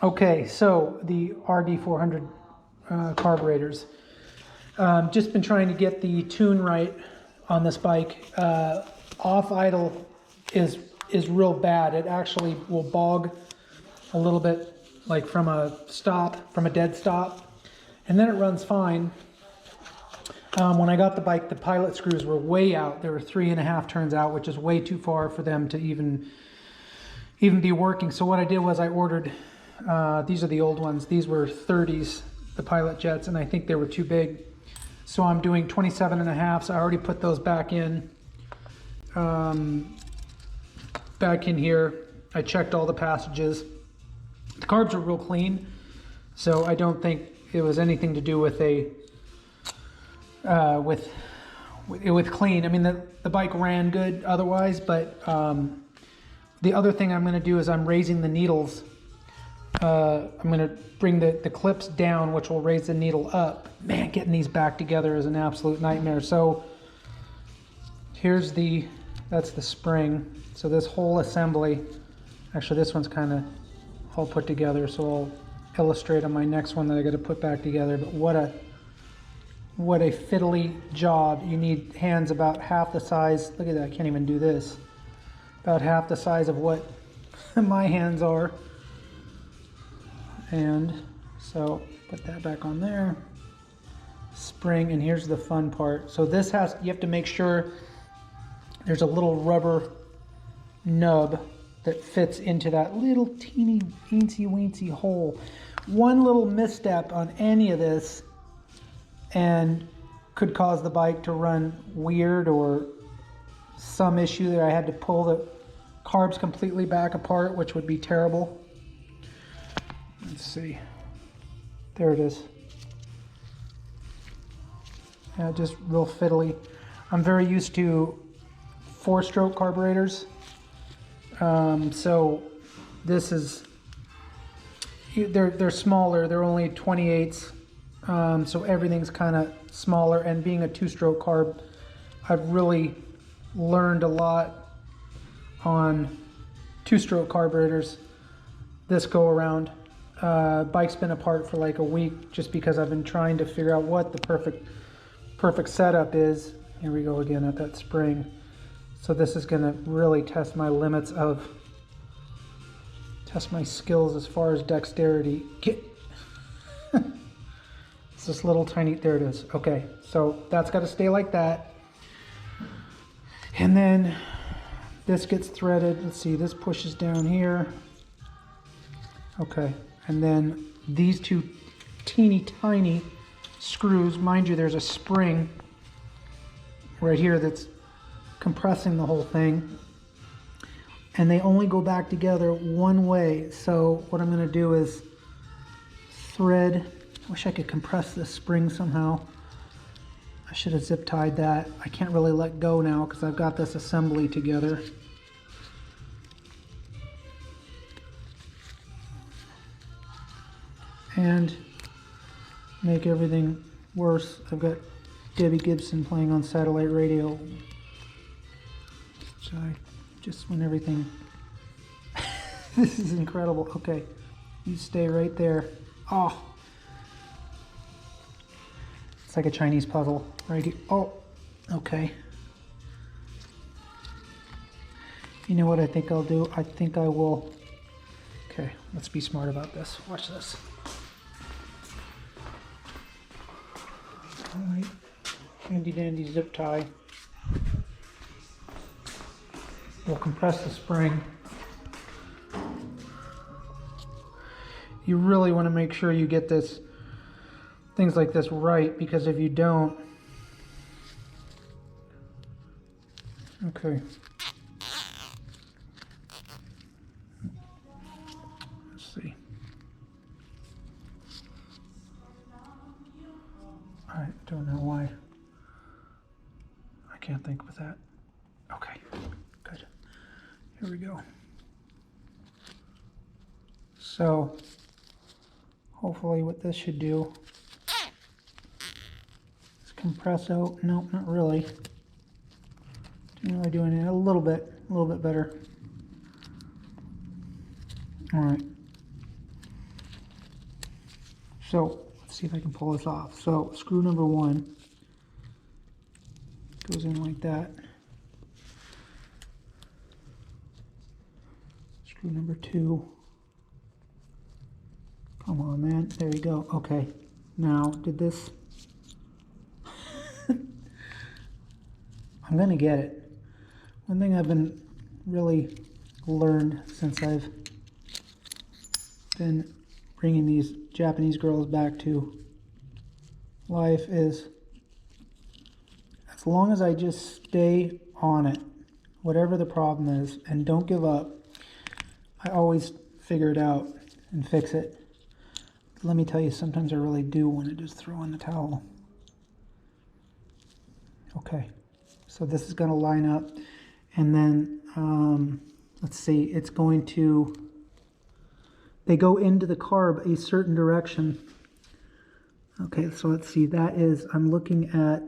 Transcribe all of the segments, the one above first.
Okay, so the RD400 carburetors. Just been trying to get the tune right on this bike. Off idle is real bad. It actually will bog a little bit, like from a dead stop, and then it runs fine. When I got the bike, the pilot screws were way out. They were 3.5 turns out, which is way too far for them to even be working. So what I did was I ordered, these are the old ones. These were 30s, the pilot jets, and I think they were too big. So I'm doing 27.5s. I already put those back in here. I checked all the passages. The carbs are real clean, so I don't think it was anything to do with with clean. I mean, the bike ran good otherwise, but the other thing I'm going to do is I'm raising the needles. I'm going to bring the clips down, which will raise the needle up. Man, getting these back together is an absolute nightmare. So here's that's the spring. So this whole assembly, actually this one's kind of all put together, so I'll illustrate on my next one that I got to put back together. But what a fiddly job. You need hands about half the size. Look at that, I can't even do this. About half the size of what my hands are. And so put that back on there. Spring, and here's the fun part. So this you have to make sure there's a little rubber nub that fits into that little teeny weensy weensy hole. One little misstep on any of this and could cause the bike to run weird, or some issue that I had to pull the carbs completely back apart, which would be terrible. Let's see. There it is. Yeah, just real fiddly. I'm very used to 4-stroke carburetors. So this is, they're smaller. They're only 28s. So everything's kind of smaller, and being a 2-stroke carb, I've really learned a lot on 2-stroke carburetors this go around. Bike's been apart for like a week just because I've been trying to figure out what the perfect setup is. Here we go again at that spring. So this is going to really test my limits test my skills as far as dexterity. It's this little tiny, there it is. Okay, so that's got to stay like that. And then this gets threaded. Let's see, this pushes down here. Okay, and then these two teeny tiny screws, mind you, there's a spring right here that's compressing the whole thing, and they only go back together one way. So what I'm going to do is thread. I wish I could compress this spring somehow. I should have zip tied that. I can't really let go now because I've got this assembly together. And make everything worse, I've got Debbie Gibson playing on satellite radio. So just when everything, this is incredible. Okay, you stay right there. Oh, it's like a Chinese puzzle right here. Oh, okay. You know what I think I'll do? I think I will, okay, let's be smart about this. Watch this. All right, handy dandy zip tie. We'll compress the spring. You really want to make sure you get things like this right, because if you don't, okay. Let's see. I don't know why. I can't think with that. Okay, good. Here we go. So hopefully what this should do is compress out. Nope, not really. Didn't really do anything. A little bit better. All right. So let's see if I can pull this off. So screw number 1 goes in like that. Screw number 2. Come on, man. There you go. Okay. Now, did this... I'm going to get it. One thing I've been really learned since I've been bringing these Japanese girls back to life is, as long as I just stay on it, whatever the problem is, and don't give up, I always figure it out and fix it. Let me tell you, sometimes I really do want to just throw in the towel. Okay, so this is going to line up, and then let's see, it's going to, they go into the carb a certain direction. Okay, so let's see, that is, I'm looking at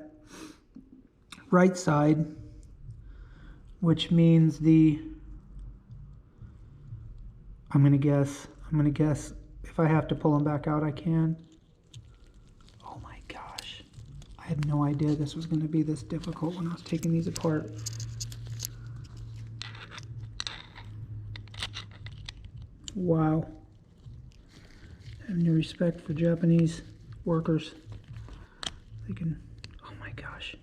right side, which means I'm gonna guess if I have to pull them back out, I can. Oh my gosh, I had no idea this was gonna be this difficult when I was taking these apart. Wow. I have no respect for Japanese workers. They can, oh my gosh.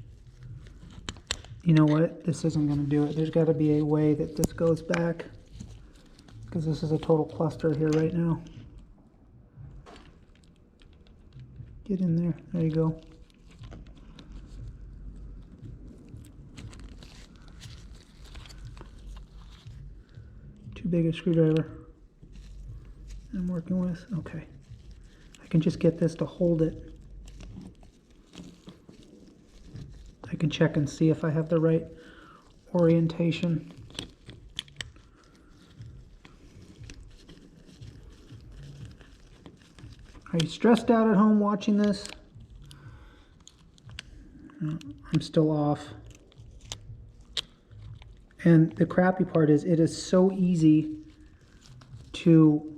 You know what? This isn't going to do it. There's got to be a way that this goes back, because this is a total cluster here right now. Get in there. There you go. Too big a screwdriver I'm working with. Okay. I can just get this to hold it. I can check and see if I have the right orientation. Are you stressed out at home watching this? I'm still off. And the crappy part is, it is so easy to,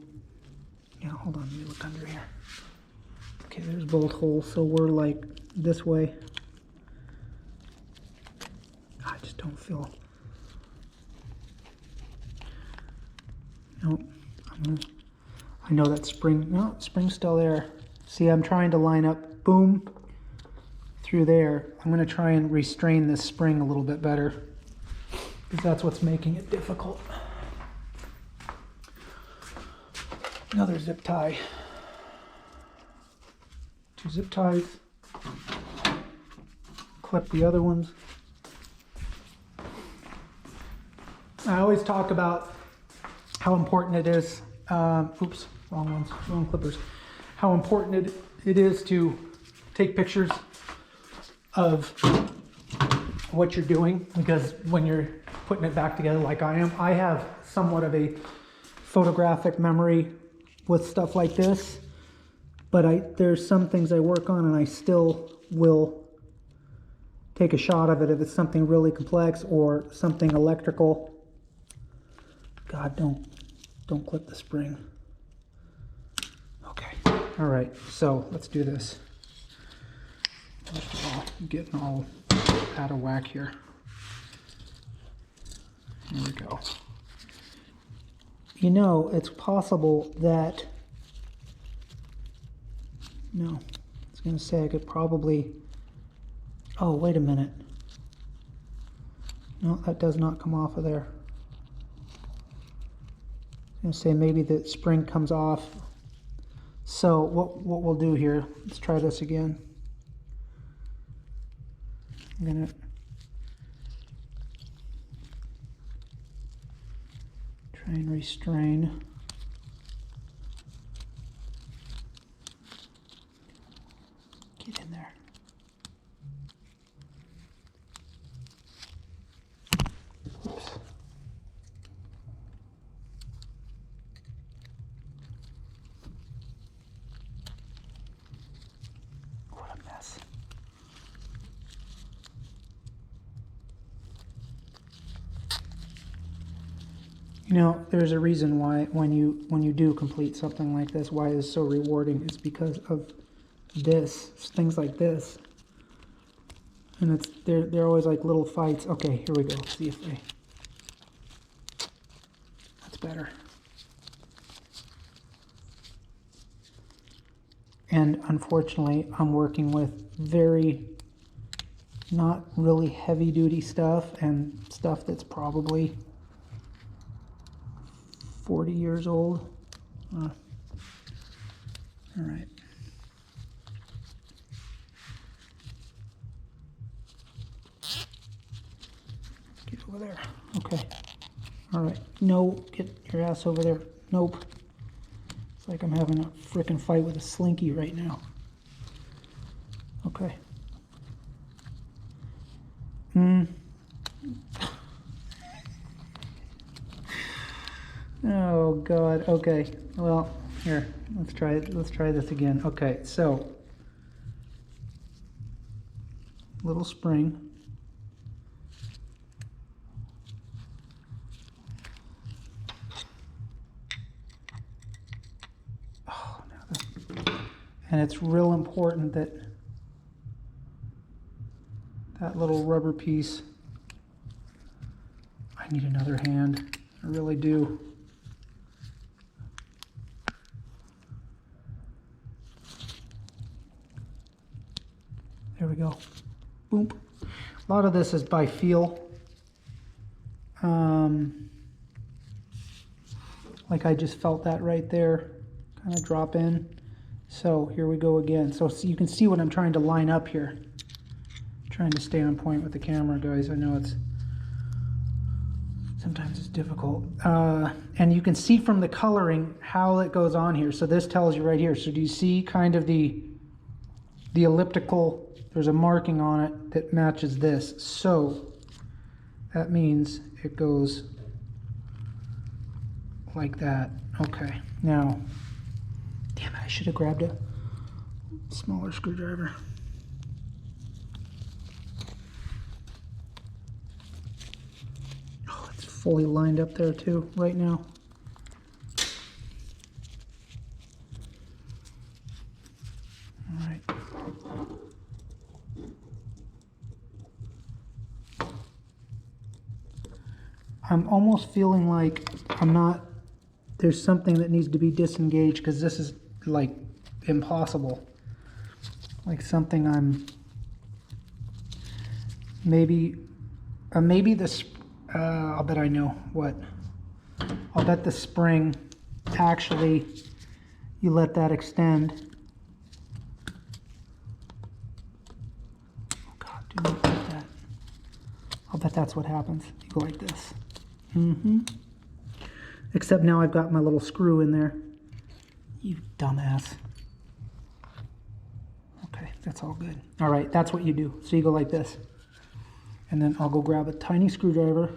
yeah, hold on, let me look under here. Okay, there's bolt holes, so we're like this way. I just don't feel, nope, I know that spring, no, spring's still there. See, I'm trying to line up, boom, through there. I'm gonna try and restrain this spring a little bit better, because that's what's making it difficult. Another zip tie. 2 zip ties. Clip the other ones. I always talk about how important it is, oops, wrong ones, wrong clippers. How important it is to take pictures of what you're doing, because when you're putting it back together like I am, I have somewhat of a photographic memory with stuff like this, but there's some things I work on and I still will take a shot of it if it's something really complex or something electrical. God, don't clip the spring. Okay, all right, so let's do this. First of all, I'm getting all out of whack here. Here we go. You know, it's possible that, no, I was going to say I could probably, oh, wait a minute. No, that does not come off of there. I was going to say maybe the spring comes off. So what we'll do here, let's try this again. I'm going to try and restrain. Get in there. Oops. What a mess. You know, there's a reason why when you do complete something like this, why it's so rewarding is because of this, things like this. And they're always like little fights. Okay, here we go. See if that's better. And unfortunately, I'm working with very not really heavy duty stuff and stuff that's probably 40 years old. All right. Get over there. Okay. All right. No, get your ass over there. Nope. It's like I'm having a frickin' fight with a slinky right now. Okay. Oh God. Okay. Well, here. Let's try it. Let's try this again. Okay. So, little spring. Oh, and it's real important that that little rubber piece. I need another hand. I really do. There we go. Boom. A lot of this is by feel. Like I just felt that right there, kind of drop in. So here we go again. So you can see what I'm trying to line up here. I'm trying to stay on point with the camera, guys. I know sometimes it's difficult. And you can see from the coloring how it goes on here. So this tells you right here. So do you see kind of the elliptical? There's a marking on it that matches this. So that means it goes like that. Okay, now, damn it, I should have grabbed a smaller screwdriver. Oh, it's fully lined up there too, right now. All right. I'm almost feeling like there's something that needs to be disengaged because this is like impossible. Like something maybe this, I'll bet I know what. I'll bet the spring, actually, you let that extend. Oh God, do not like that. I'll bet that's what happens. You go like this. Except now I've got my little screw in there. You dumbass. Okay, that's all good. All right, that's what you do. So you go like this. And then I'll go grab a tiny screwdriver.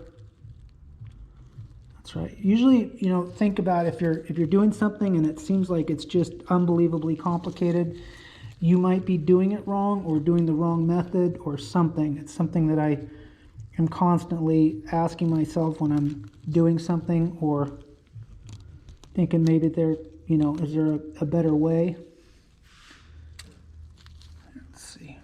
That's right. Usually, you know, think about if you're doing something and it seems like it's just unbelievably complicated, you might be doing it wrong or doing the wrong method or something. It's something that I am constantly asking myself when I'm doing something or thinking maybe is there a better way? Let's see.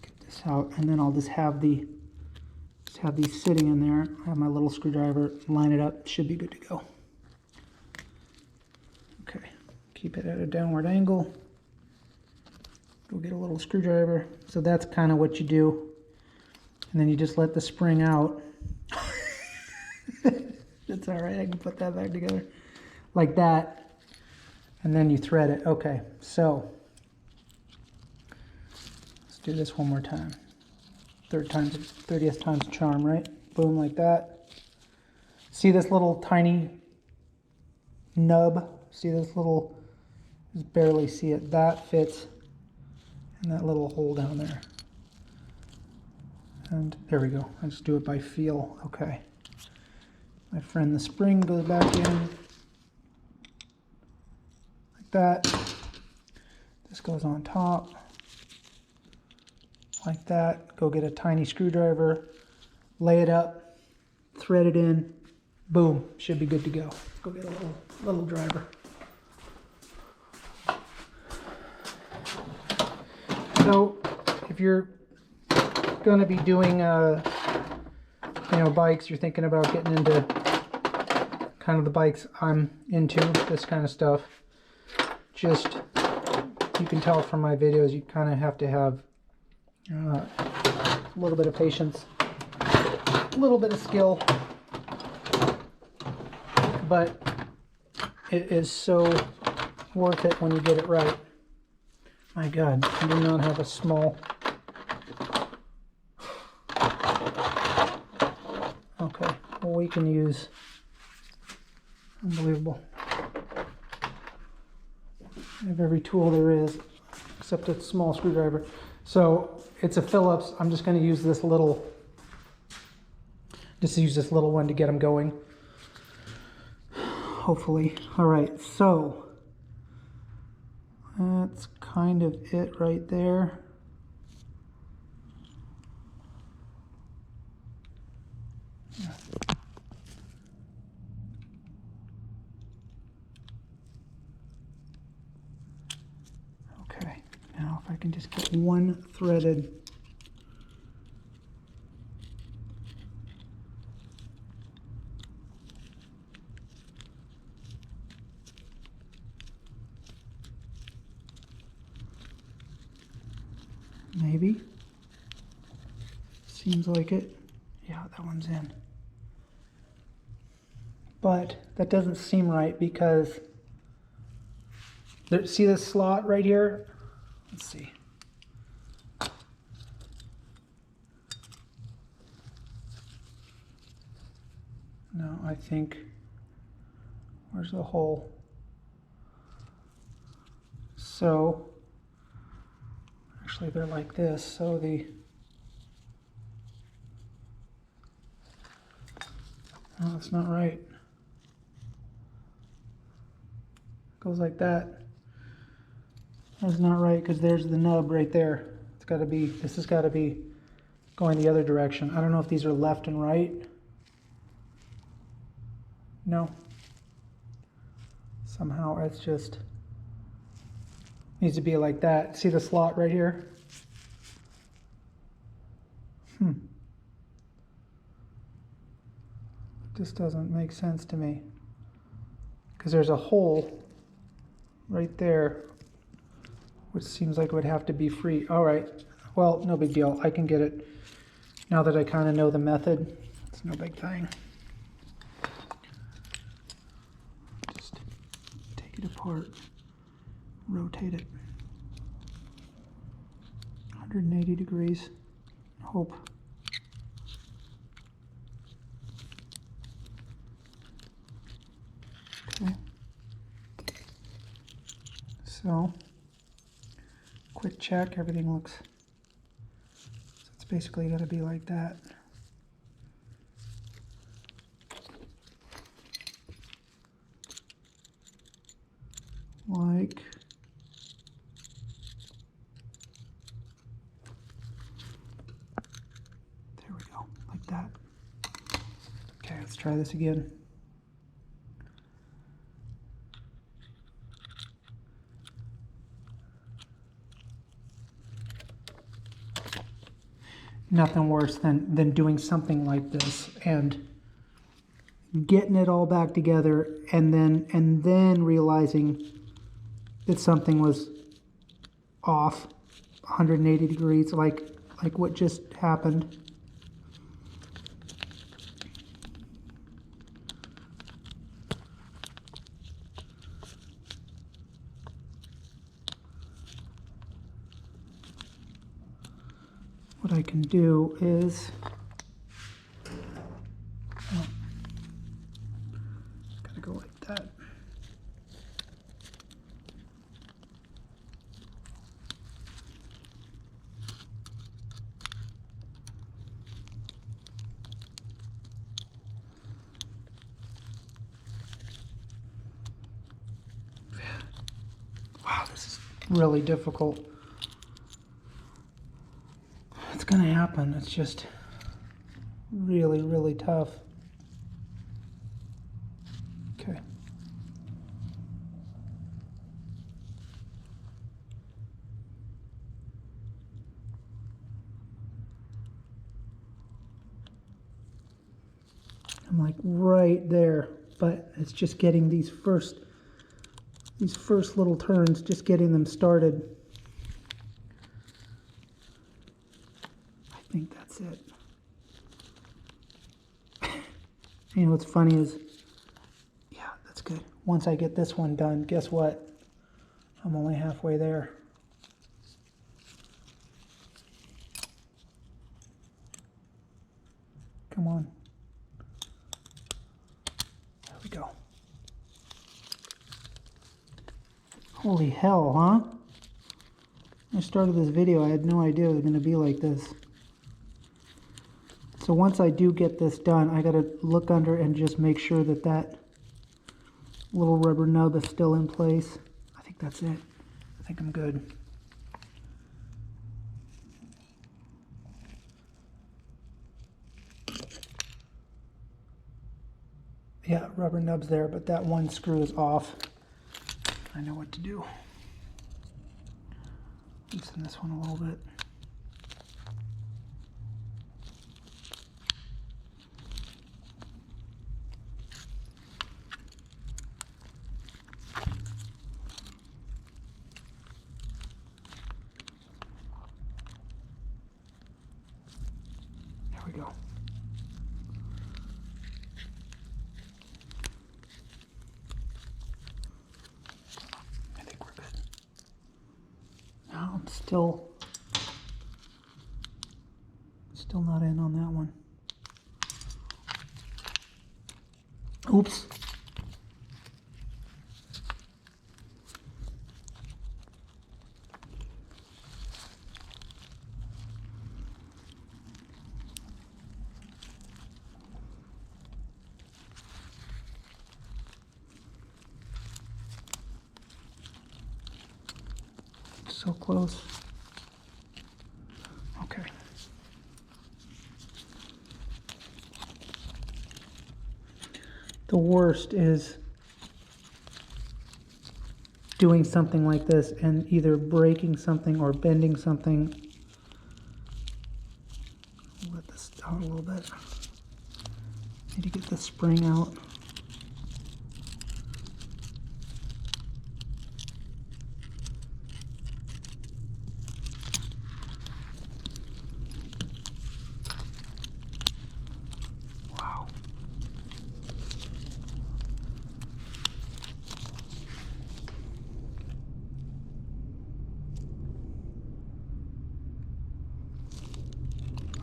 Get this out, and then I'll just have these sitting in there. I have my little screwdriver, line it up, should be good to go. Okay, keep it at a downward angle. Go get a little screwdriver. So that's kind of what you do. And then you just let the spring out. That's all right, I can put that back together. Like that. And then you thread it. Okay, so let's do this one more time. 30th time's a charm, right? Boom, like that. See this little tiny nub? See this little, just barely see it. That fits in that little hole down there. And there we go. I just do it by feel. Okay. My friend, the spring goes back in. Like that. This goes on top. like that. Go get a tiny screwdriver, lay it up, thread it in, boom, should be good to go. Let's go get a little driver. So if you're going to be doing bikes, you're thinking about getting into kind of the bikes I'm into, this kind of stuff, just, you can tell from my videos, you kind of have to have a little bit of patience, a little bit of skill, but it is so worth it when you get it right. My God, I do not have a small. Okay, well, we can use, unbelievable. I have every tool there is, except a small screwdriver. So it's a Phillips. I'm just going to use this little one to get them going. Hopefully. All right, so that's kind of it right there. Okay, now if I can just get one threaded. Maybe. Seems like it. Yeah, that one's in. But that doesn't seem right because there, see this slot right here? Let's see. No, I think, where's the hole? So, actually they're like this, so oh, that's not right. Goes like that. That's not right because there's the nub right there. It's got to be, this has got to be going the other direction. I don't know if these are left and right. No. Somehow it's just needs to be like that. See the slot right here? Just doesn't make sense to me because there's a hole right there which seems like it would have to be free. All right, well, no big deal. I can get it now that I kind of know the method. It's no big thing. Just take it apart, rotate it 180 degrees, hope. Okay. So, quick check, everything looks, so it's basically going to be like that. Like, there we go, like that. Okay, let's try this again. Nothing worse than doing something like this and getting it all back together and then realizing that something was off 180 degrees like what just happened. What I can do is, oh, gotta go like that. Wow, this is really difficult. happen. It's just really, really tough. Okay. I'm like right there, but it's just getting these first little turns, just getting them started. I think that's it. You know what's funny is, yeah, that's good. Once I get this one done, guess what? I'm only halfway there. Come on. There we go. Holy hell, huh? When I started this video, I had no idea it was going to be like this. So once I do get this done, I got to look under and just make sure that that little rubber nub is still in place. I think that's it. I think I'm good. Yeah, rubber nub's there, but that one screw is off. I know what to do. Loosen this one a little bit. There we go. I think we're good. Now I'm still not in on that one. Oops. So close. Okay. The worst is doing something like this and either breaking something or bending something. Let this out a little bit. Need to get the spring out. Wow.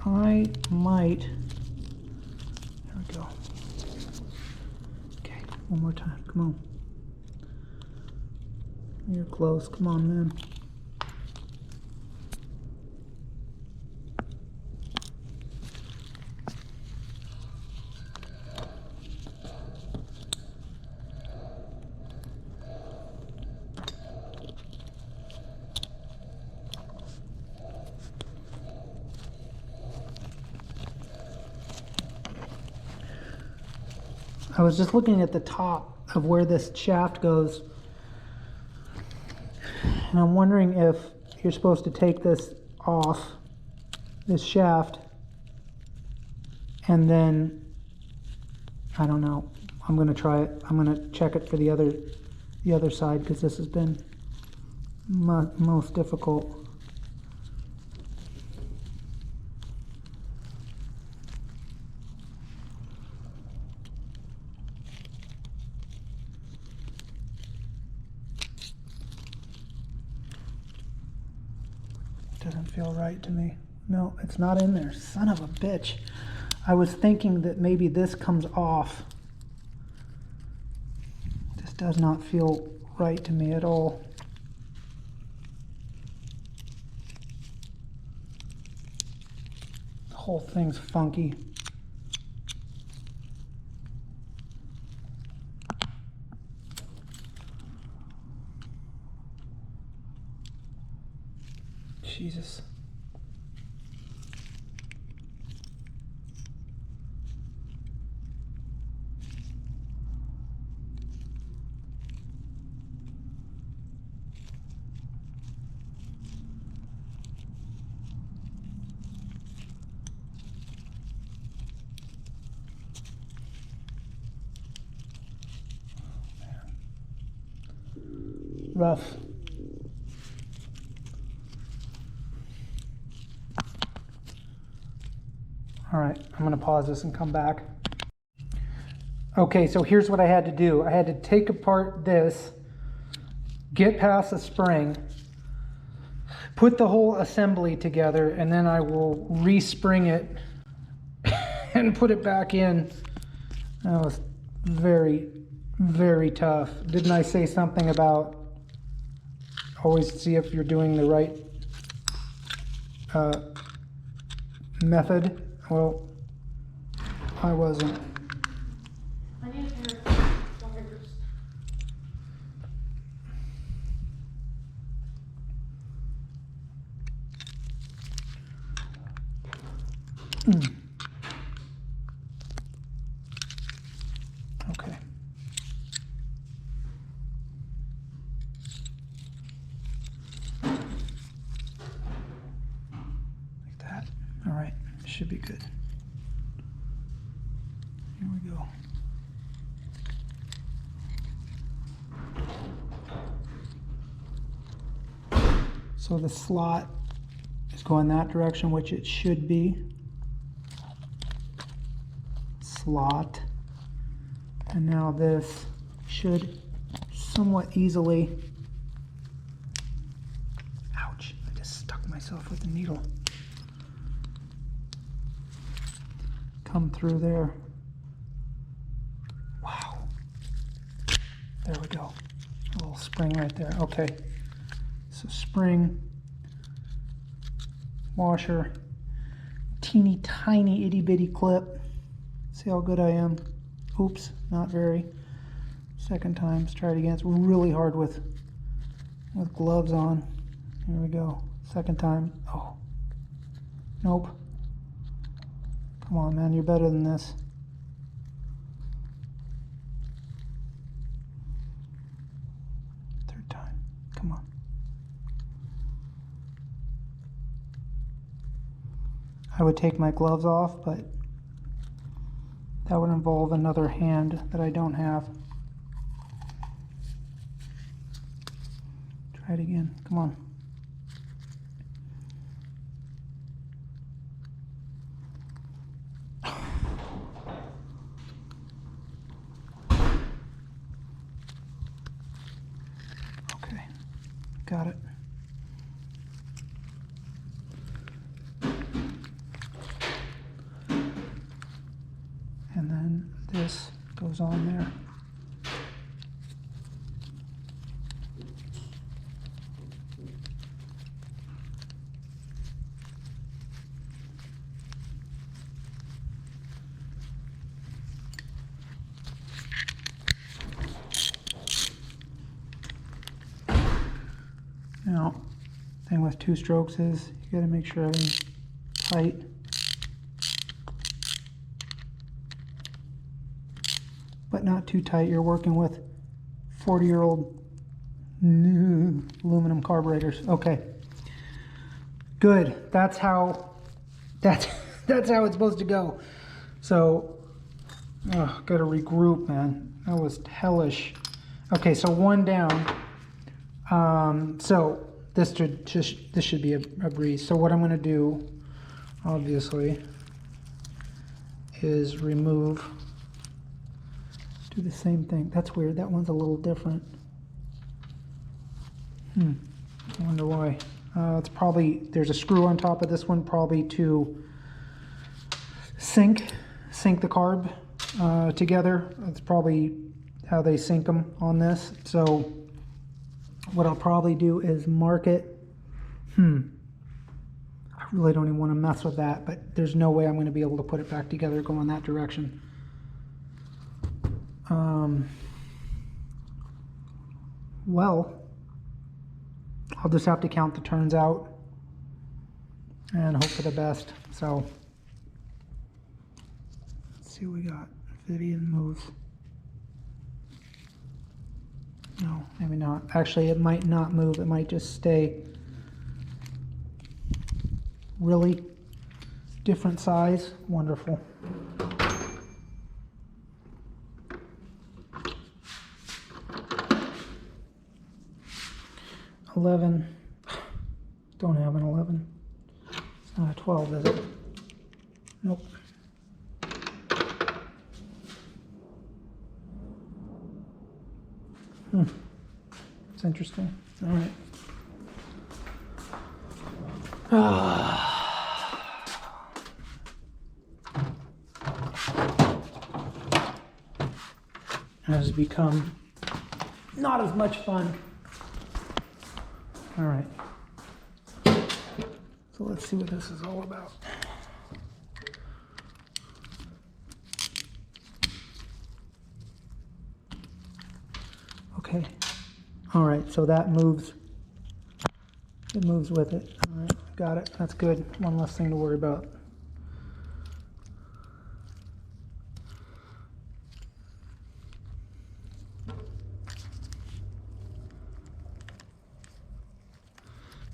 I might. There we go. Okay, one more time. Come on. You're close. Come on, man. I was just looking at the top of where this shaft goes, and I'm wondering if you're supposed to take this off, this shaft, and then, I don't know, I'm going to try it. I'm going to check it for the other side, because this has been most difficult. Doesn't feel right to me. No, it's not in there. Son of a bitch. I was thinking that maybe this comes off. This does not feel right to me at all. The whole thing's funky. Jesus. rough. All right, I'm going to pause this and come back. Okay, so here's what I had to do. I had to take apart this, get past the spring, put the whole assembly together, and then I will respring it and put it back in. That was very, very tough. Didn't I say something about always see if you're doing the right method? Well, I wasn't. I need a pair of pliers. Okay. Like that. All right, should be good. Here we go. So the slot is going that direction, which it should be. Slot. And now this should somewhat easily, ouch, I just stuck myself with the needle, come through there. Wow. There we go. A little spring right there. Okay. So spring, washer, teeny tiny itty bitty clip. See how good I am? Oops, not very. Second time, let's try it again. It's really hard with gloves on. Here we go. Second time. Oh, nope. Come on, man, you're better than this. Third time, come on. I would take my gloves off, but that would involve another hand that I don't have. Try it again, come on. Okay, got it. And then this goes on there. Now, thing with two strokes is you got to make sure everything's tight. But not too tight. You're working with 40-year-old new aluminum carburetors. Okay, good. That's how it's supposed to go. So, gotta regroup, man. That was hellish. Okay, so one down. So this should be a breeze. So what I'm gonna do, obviously, is remove. Do the same thing. That's weird. That one's a little different. I wonder why. It's probably, there's a screw on top of this one, probably to sync the carb together. That's probably how they sync them on this. So what I'll probably do is mark it. I really don't even want to mess with that, but there's no way I'm going to be able to put it back together going that direction. Well, I'll just have to count the turns out and hope for the best. So let's see what we got. Vivian moves. No, maybe not. Actually, it might not move. It might just stay. Really? Different size? Wonderful. 11. Don't have an 11. It's not a 12, is it? Nope. It's interesting. All right. Has become not as much fun. All right. So let's see what this is all about. Okay. All right, so that moves. It moves with it. All right, got it. That's good. One less thing to worry about.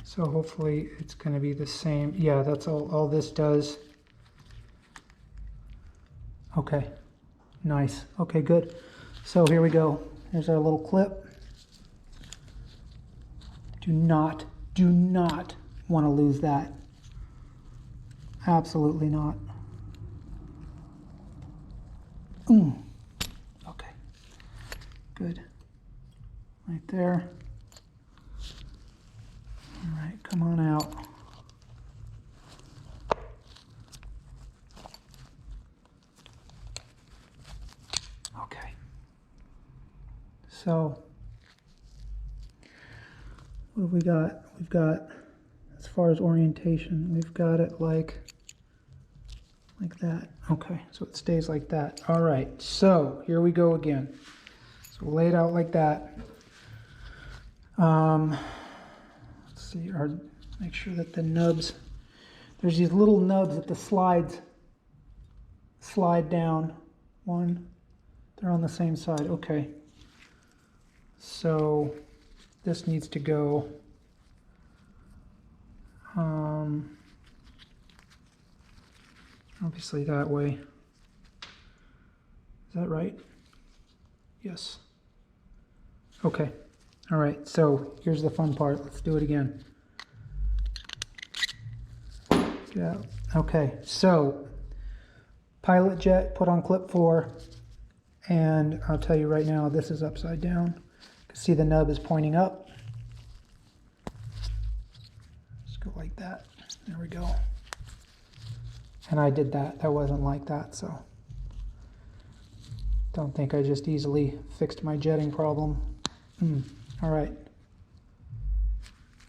So hopefully it's going to be the same. Yeah, that's all this does. Okay, nice. Okay, good. So here we go. Here's our little clip. Do not want to lose that. Absolutely not. Okay, good. Right there. All right, come on out. Okay. So, what have we got? We've got, as far as orientation, we've got it like that. Okay, so it stays like that. All right, so here we go again. So we'll lay it out like that. Let's see, make sure that the nubs, there's these little nubs that the slides slide down. One, they're on the same side. Okay. So this needs to go obviously that way. Is that right? Yes. Okay. All right. So here's the fun part. Let's do it again. Yeah. Okay. So pilot jet put on clip 4, and I'll tell you right now, this is upside down. You can see the nub is pointing up. Just go like that. There we go. And I did that. That wasn't like that, so don't think I just easily fixed my jetting problem. All right.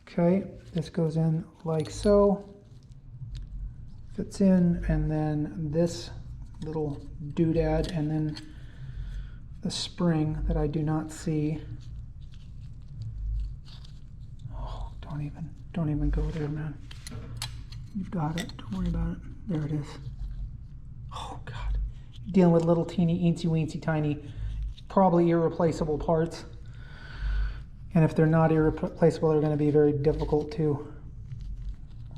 Okay, this goes in like so. Fits in, and then this little doodad, and then the spring that I do not see. Oh, don't even go there, man. You've got it. Don't worry about it. There it is. Oh God, dealing with little teeny eensy weensy tiny, probably irreplaceable parts. And if they're not irreplaceable, they're going to be very difficult to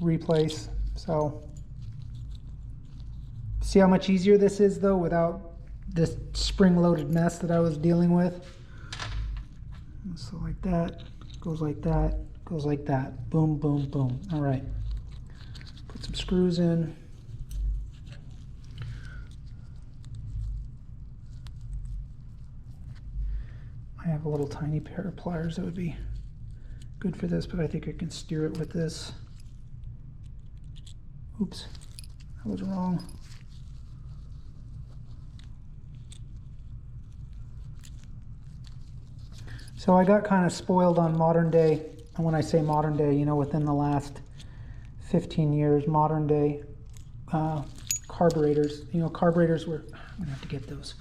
replace. So see how much easier this is though without this spring-loaded mess that I was dealing with. So like that, goes like that, goes like that. Boom, boom, boom. All right. Put some screws in. I have a little tiny pair of pliers that would be good for this, but I think I can steer it with this. Oops, that was wrong. So I got kind of spoiled on modern day, and when I say modern day, you know, within the last 15 years, modern day carburetors. You know, carburetors were, I'm gonna have to get those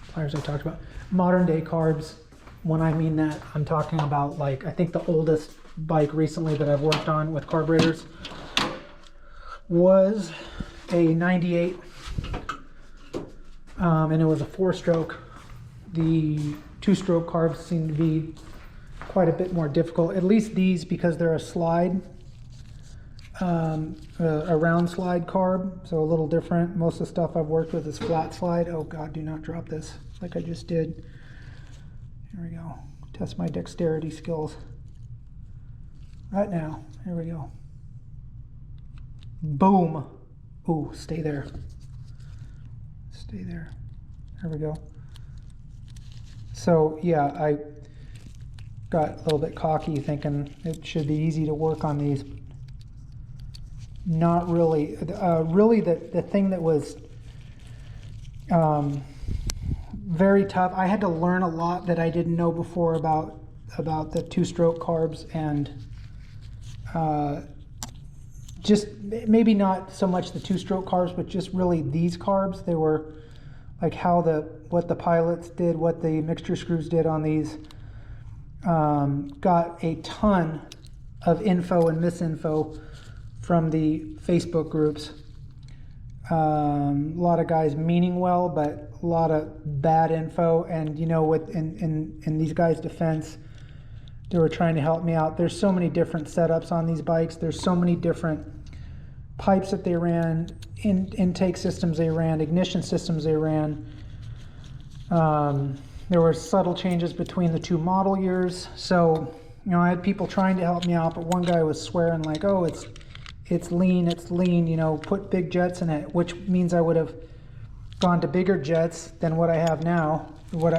pliers I talked about. Modern day carbs, when I mean that, I'm talking about, like, I think the oldest bike recently that I've worked on with carburetors was a 98, and it was a 4-stroke. The 2-stroke carbs seem to be quite a bit more difficult, at least these, because they're a slide, a round slide carb, so a little different. Most of the stuff I've worked with is flat slide. Oh God, do not drop this like I just did. Here we go. Test my dexterity skills. Right now, here we go. Boom. Ooh, stay there. Stay there. There we go. So yeah, I got a little bit cocky thinking it should be easy to work on these. Not really. Really the thing that was very tough, I had to learn a lot that I didn't know before about the two-stroke carbs, and just maybe not so much the two-stroke carbs, but just really these carbs. They were like what the pilots did, what the mixture screws did on these. Got a ton of info and misinfo from the Facebook groups. A lot of guys meaning well, but a lot of bad info. And you know, in these guys' defense, they were trying to help me out. There's so many different setups on these bikes. There's so many different pipes that they ran, intake systems they ran, ignition systems they ran. There were subtle changes between the two model years. So, you know, I had people trying to help me out, but one guy was swearing like, oh, it's lean, you know, put big jets in it, which means I would have gone to bigger jets than what I have now, what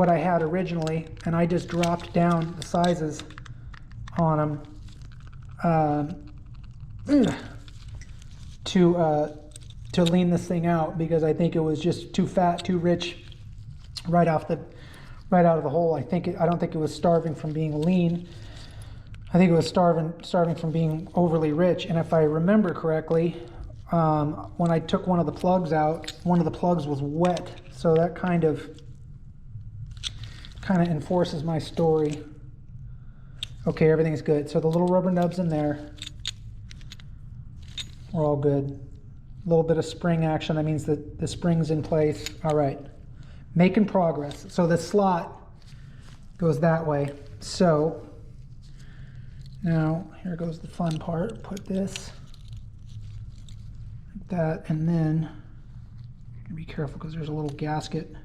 I had originally, and I just dropped down the sizes on them to lean this thing out, because I think it was just too fat, too rich right out of the hole. I don't think it was starving from being lean. I think it was starving from being overly rich. And if I remember correctly, when I took one of the plugs out, one of the plugs was wet, so that kind of enforces my story. Okay, everything's good. So the little rubber nubs in there, we're all good. A little bit of spring action, that means that the spring's in place. All right, making progress. So the slot goes that way. So now here goes the fun part. Put this like that, and then be careful because there's a little gasket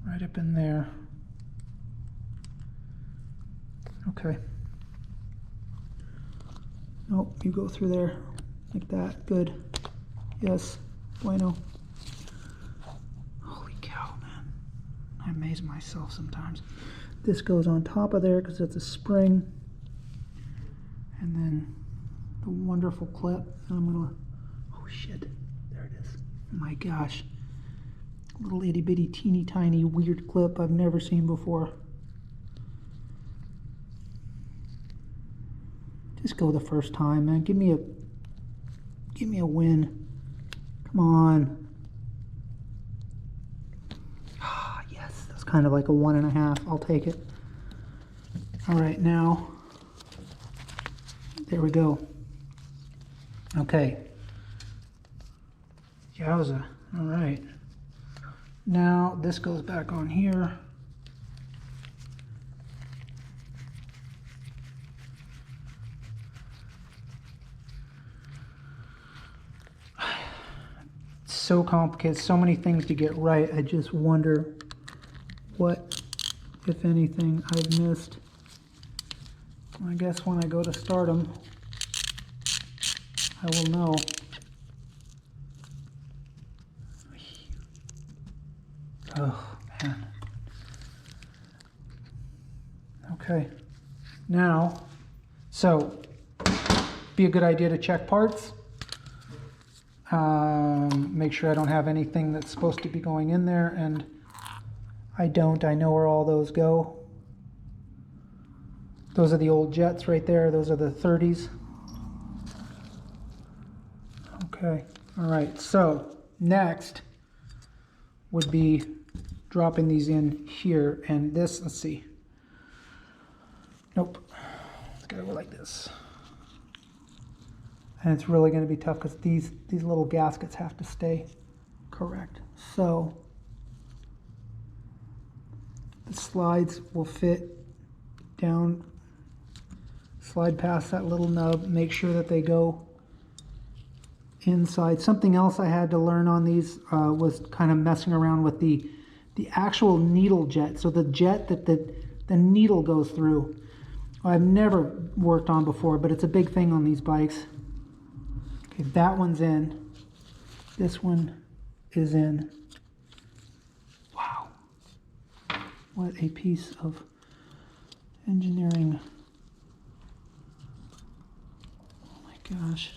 right up in there. Okay. Nope, you go through there like that. Good. Yes. Bueno. Holy cow, man. I amaze myself sometimes. This goes on top of there because it's a spring. And then the wonderful clip. And I'm gonna, oh shit, there it is. Oh my gosh. Little itty bitty teeny tiny weird clip I've never seen before. Just go the first time, man. Give me a win. Come on. Ah, yes, that's kind of like a 1.5. I'll take it. All right, now, there we go. Okay. Yowza. All right. Now this goes back on here. So complicated, so many things to get right. I just wonder what, if anything, I've missed. I guess when I go to start them, I will know. Oh, man. Okay. Now, so, be a good idea to check parts. Make sure I don't have anything that's supposed to be going in there, and I don't. I know where all those go. Those are the old jets right there. Those are the 30s. Okay. All right. So next would be dropping these in here, and this, let's see. Nope. It's gotta go like this. And it's really going to be tough because these little gaskets have to stay correct. So the slides will fit down, slide past that little nub, make sure that they go inside. Something else I had to learn on these was kind of messing around with the actual needle jet. So the jet that the needle goes through. I've never worked on before, but it's a big thing on these bikes. Okay, that one's in. This one is in. Wow. What a piece of engineering. Oh my gosh.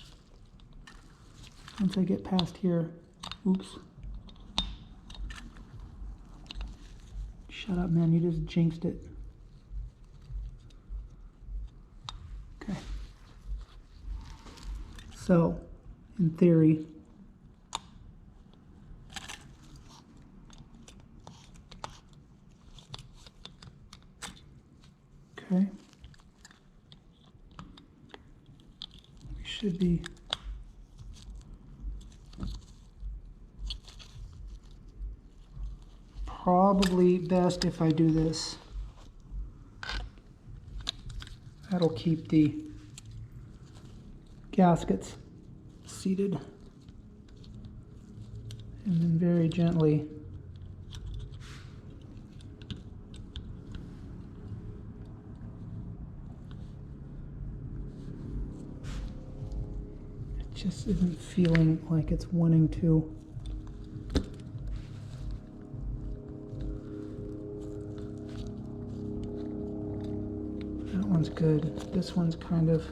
Once I get past here, oops. Shut up, man, you just jinxed it. Okay. So, in theory, okay, we should be probably best if I do this. That'll keep the gaskets seated. And then very gently it just isn't feeling like it's wanting to. That one's good. This one's kind of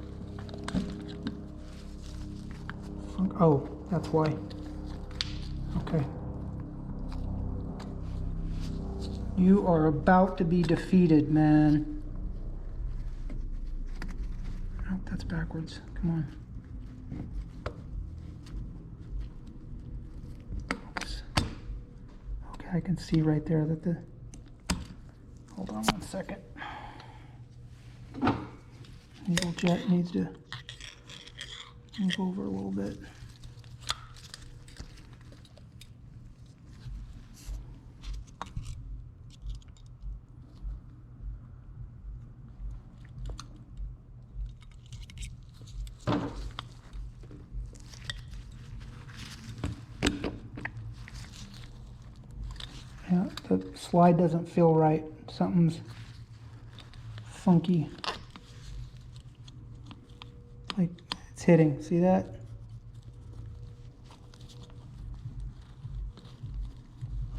oh, that's why. Okay. You are about to be defeated, man. Oh, that's backwards. Come on. Oops. Okay, I can see right there that the... Hold on one second. Needle jet needs to move over a little bit. Yeah, the slide doesn't feel right. Something's funky. Like it's hitting. See that?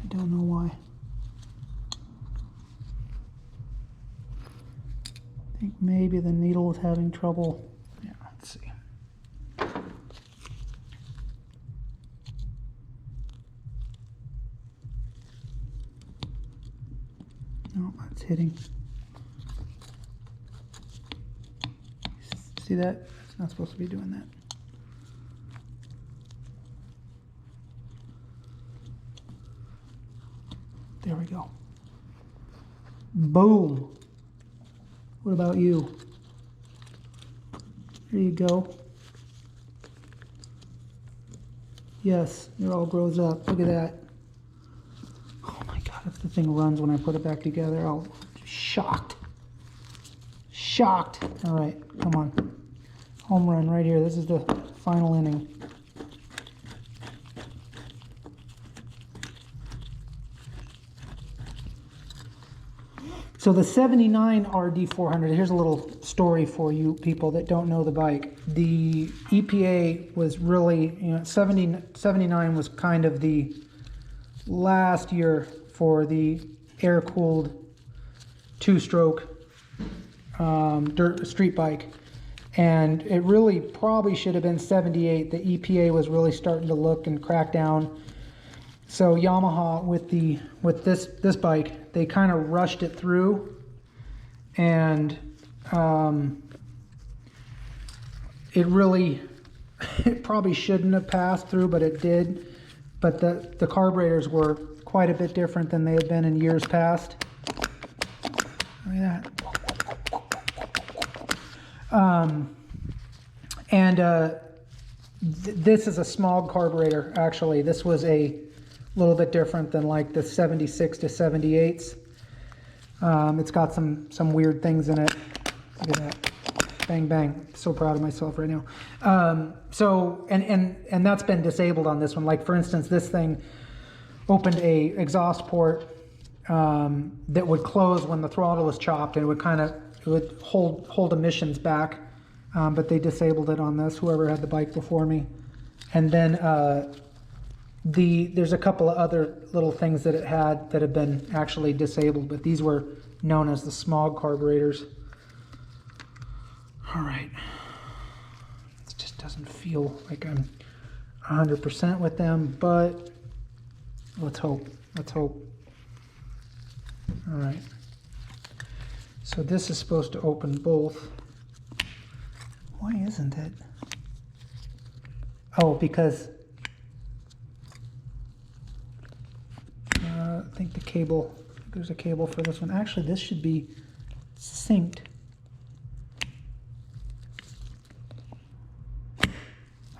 I don't know why. I think maybe the needle is having trouble. Yeah, let's see. No, it's hitting. See that? It's not supposed to be doing that. There we go. Boom. What about you? There you go. Yes, it all grows up. Look at that. Oh my God, if the thing runs when I put it back together, I'll be shocked. Shocked. All right, come on. Home run right here. This is the final inning. So the 79 RD400, here's a little story for you people that don't know the bike. The EPA was really, 79 was kind of the last year for the air-cooled two-stroke dirt street bike. And it really probably should have been 78. The EPA was really starting to look and crack down. So Yamaha with this bike, they kind of rushed it through, and it probably shouldn't have passed through, but it did. But the carburetors were quite a bit different than they had been in years past. Look at that. This is a smog carburetor, actually. This was a little bit different than like the 76 to 78s. It's got some weird things in it. Look at that. Bang, bang. So proud of myself right now. And that's been disabled on this one. Like, for instance, this thing opened a exhaust port that would close when the throttle was chopped, and it would kind of it would hold emissions back, but they disabled it on this, whoever had the bike before me. And then there's a couple of other little things that it had that have been actually disabled, but these were known as the smog carburetors. All right, it just doesn't feel like I'm 100% with them, but let's hope. All right, so this is supposed to open both. Why isn't it? Oh, because I think the cable, there's a cable for this one. Actually, this should be synced.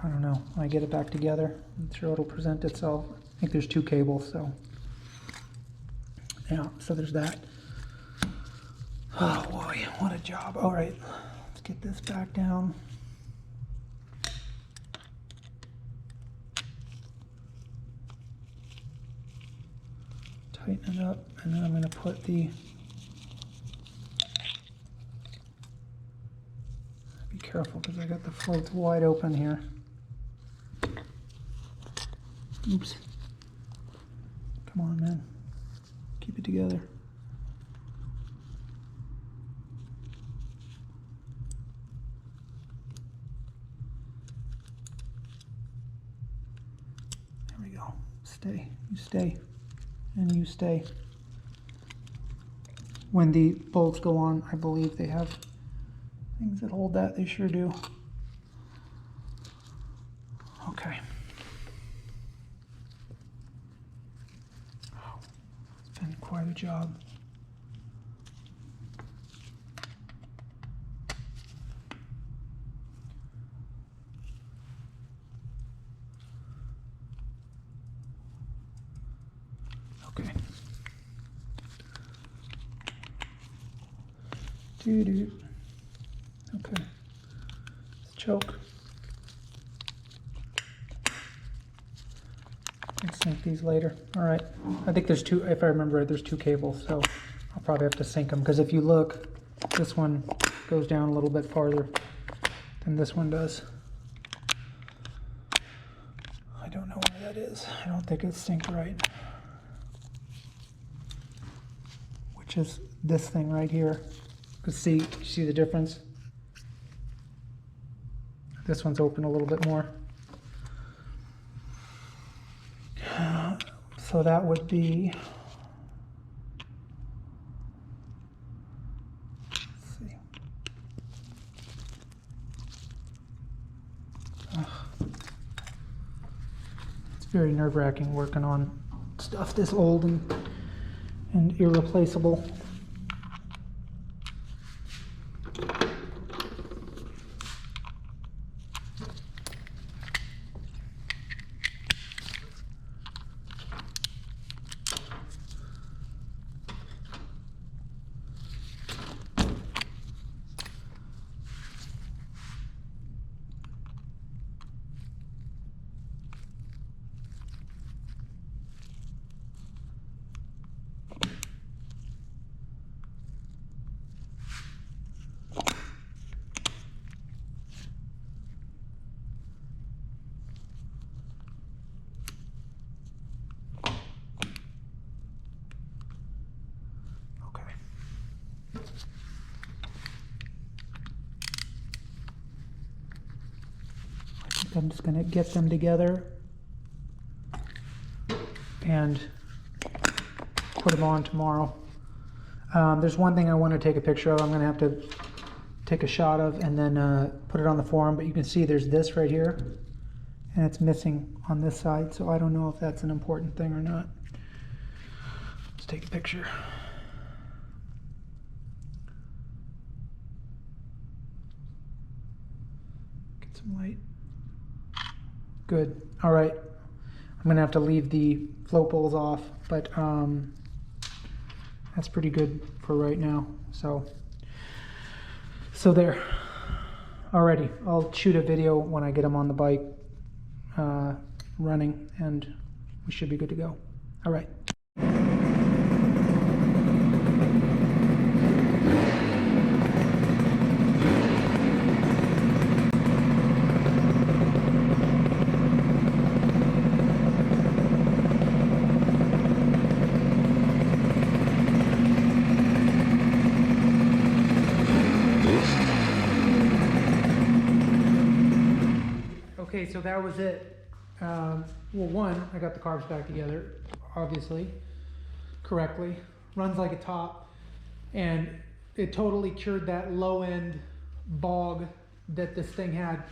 I don't know. When I get it back together, I'm sure it'll present itself. I think there's two cables, so yeah, so there's that. Oh boy, what a job. All right, let's get this back down. Tighten it up, and then I'm going to put the, be careful because I got the floats wide open here. Oops. Come on, man. Keep it together. There we go. Stay. You stay. And you stay. When the bolts go on, I believe they have things that hold that. They sure do. Okay. It's been quite a job. Okay. Doo-doo. Okay. Let's choke. Let's sync these later. All right. I think there's two, if I remember right, there's two cables, so I'll probably have to sync them, because if you look, this one goes down a little bit farther than this one does. I don't know where that is. I don't think it's synced right. Which is this thing right here. You can see the difference? This one's open a little bit more. So that would be, let's see. Ugh. It's very nerve-wracking working on stuff this old and irreplaceable. I'm just going to get them together and put them on tomorrow. There's one thing I want to take a picture of. I'm going to have to take a shot of and then put it on the forum, but you can see there's this right here and it's missing on this side, so I don't know if that's an important thing or not. Let's take a picture. Get some light. Good. All right. I'm going to have to leave the float bowls off, but that's pretty good for right now. So there. Alrighty. I'll shoot a video when I get them on the bike running, and we should be good to go. All right. Okay, so that was it. Well, one, I got the carbs back together, obviously, correctly. Runs like a top. And it totally cured that low end bog that this thing had,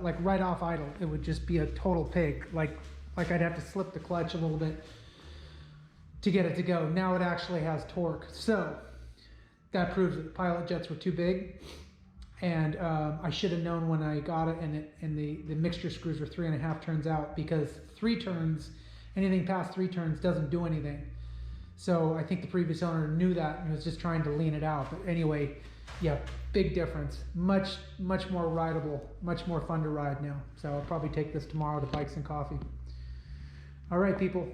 like right off idle. It would just be a total pig. Like I'd have to slip the clutch a little bit to get it to go. Now it actually has torque. So that proves that the pilot jets were too big. And I should have known when I got it, and the mixture screws were 3.5 turns out, because 3 turns, anything past 3 turns doesn't do anything. So I think the previous owner knew that and was just trying to lean it out. But anyway, yeah, big difference. Much more rideable, much more fun to ride now. So I'll probably take this tomorrow to Bikes and Coffee. All right, people.